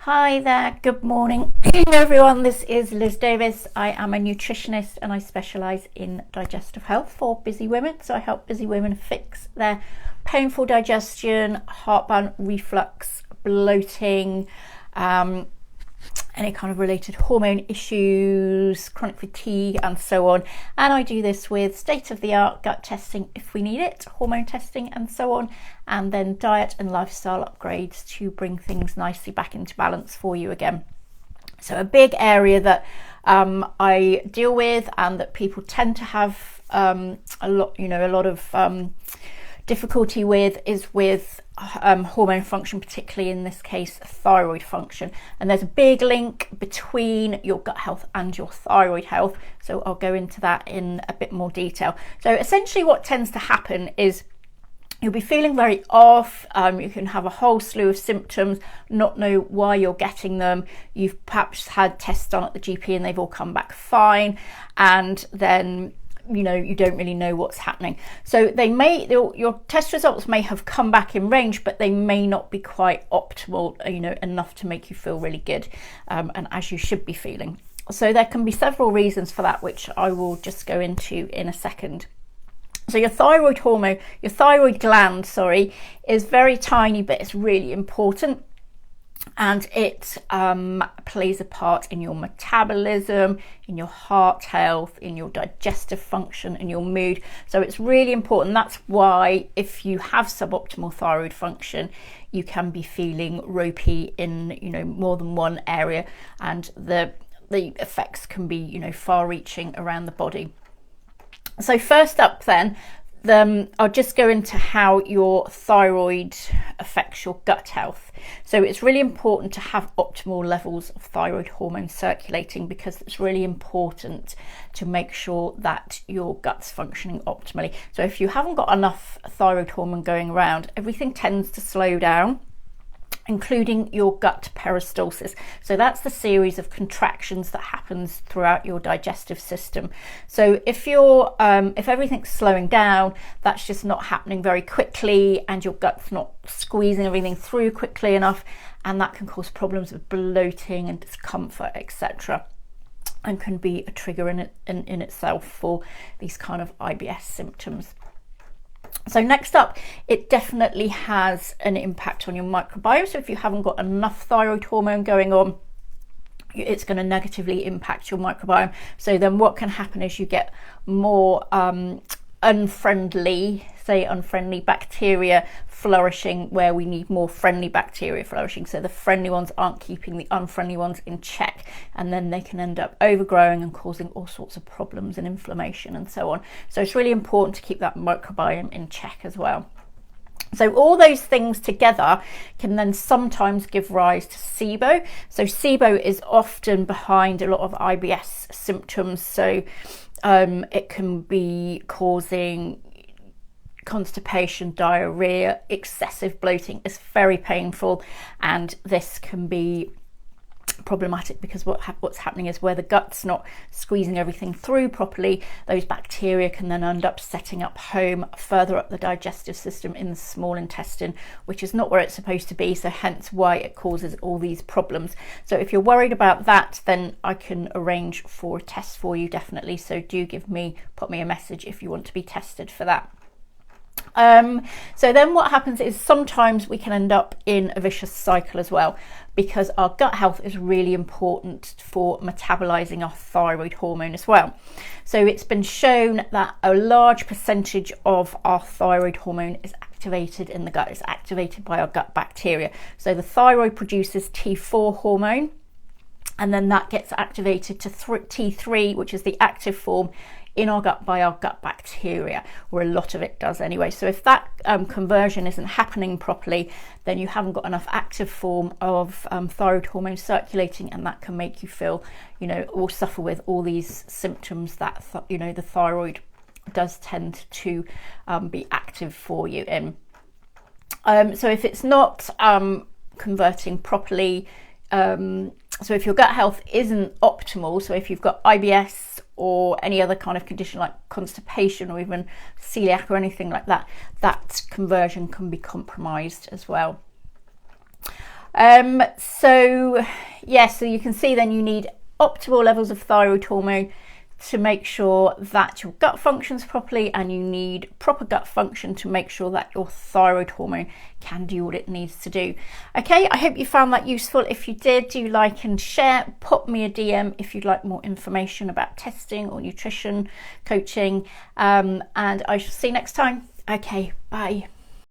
Hi there, good morning everyone. This is Liz Davis. I am a nutritionist and I specialise in digestive health for busy women. So I help busy women fix their painful digestion, heartburn, reflux, bloating, any kind of related hormone issues, chronic fatigue and so on. And I do this with state-of-the-art gut testing if we need it, hormone testing and so on, and then diet and lifestyle upgrades to bring things nicely back into balance for you again. So a big area that I deal with and that people tend to have a lot of difficulty with is with hormone function, particularly in this case thyroid function. And there's a big link between your gut health and your thyroid health, so I'll go into that in a bit more detail. So essentially what tends to happen is you'll be feeling very off. You can have a whole slew of symptoms, not know why you're getting them. You've perhaps had tests done at the GP and they've all come back fine, and then you don't really know what's happening. So your test results may have come back in range, but they may not be quite optimal, enough to make you feel really good, and as you should be feeling. So there can be several reasons for that, which I will just go into in a second. So your thyroid gland, is very tiny, but it's really important. And it plays a part in your metabolism, in your heart health, in your digestive function, and your mood. So it's really important. That's why if you have suboptimal thyroid function, you can be feeling ropey in more than one area, and the effects can be far-reaching around the body. So first up then, I'll just go into how your thyroid affects your gut health. So it's really important to have optimal levels of thyroid hormone circulating, because it's really important to make sure that your gut's functioning optimally. So if you haven't got enough thyroid hormone going around, everything tends to slow down, including your gut peristalsis. So that's the series of contractions that happens throughout your digestive system. So if everything's slowing down, that's just not happening very quickly, and your gut's not squeezing everything through quickly enough, and that can cause problems with bloating and discomfort, etc., and can be a trigger in itself for these kind of IBS symptoms. So next up, it definitely has an impact on your microbiome. So if you haven't got enough thyroid hormone going on, it's going to negatively impact your microbiome. So then what can happen is you get more unfriendly bacteria flourishing where we need more friendly bacteria flourishing. So the friendly ones aren't keeping the unfriendly ones in check, and then they can end up overgrowing and causing all sorts of problems and inflammation and so on. So it's really important to keep that microbiome in check as well. So all those things together can then sometimes give rise to SIBO. So SIBO is often behind a lot of IBS symptoms. So it can be causing constipation, diarrhea, excessive bloating. Is very painful, and this can be problematic because what's happening is where the gut's not squeezing everything through properly, those bacteria can then end up setting up home further up the digestive system in the small intestine, which is not where it's supposed to be, so hence why it causes all these problems. So if you're worried about that, then I can arrange for a test for you, definitely. So do pop me a message if you want to be tested for that. So then what happens is sometimes we can end up in a vicious cycle as well, because our gut health is really important for metabolizing our thyroid hormone as well. So it's been shown that a large percentage of our thyroid hormone is activated in the gut. It's activated by our gut bacteria. So the thyroid produces T4 hormone, and then that gets activated to T3, which is the active form in our gut by our gut bacteria, or a lot of it does anyway. So if that conversion isn't happening properly, then you haven't got enough active form of thyroid hormone circulating, and that can make you feel, or suffer with all these symptoms that the thyroid does tend to be active for you in. So if it's not converting properly, so if your gut health isn't optimal, so if you've got IBS or any other kind of condition like constipation or even celiac or anything like that, that conversion can be compromised as well. So you can see then you need optimal levels of thyroid hormone to make sure that your gut functions properly, and you need proper gut function to make sure that your thyroid hormone can do what it needs to do. Okay, I hope you found that useful. If you did, do like and share. Pop me a DM if you'd like more information about testing or nutrition coaching, and I shall see you next time. Okay, bye.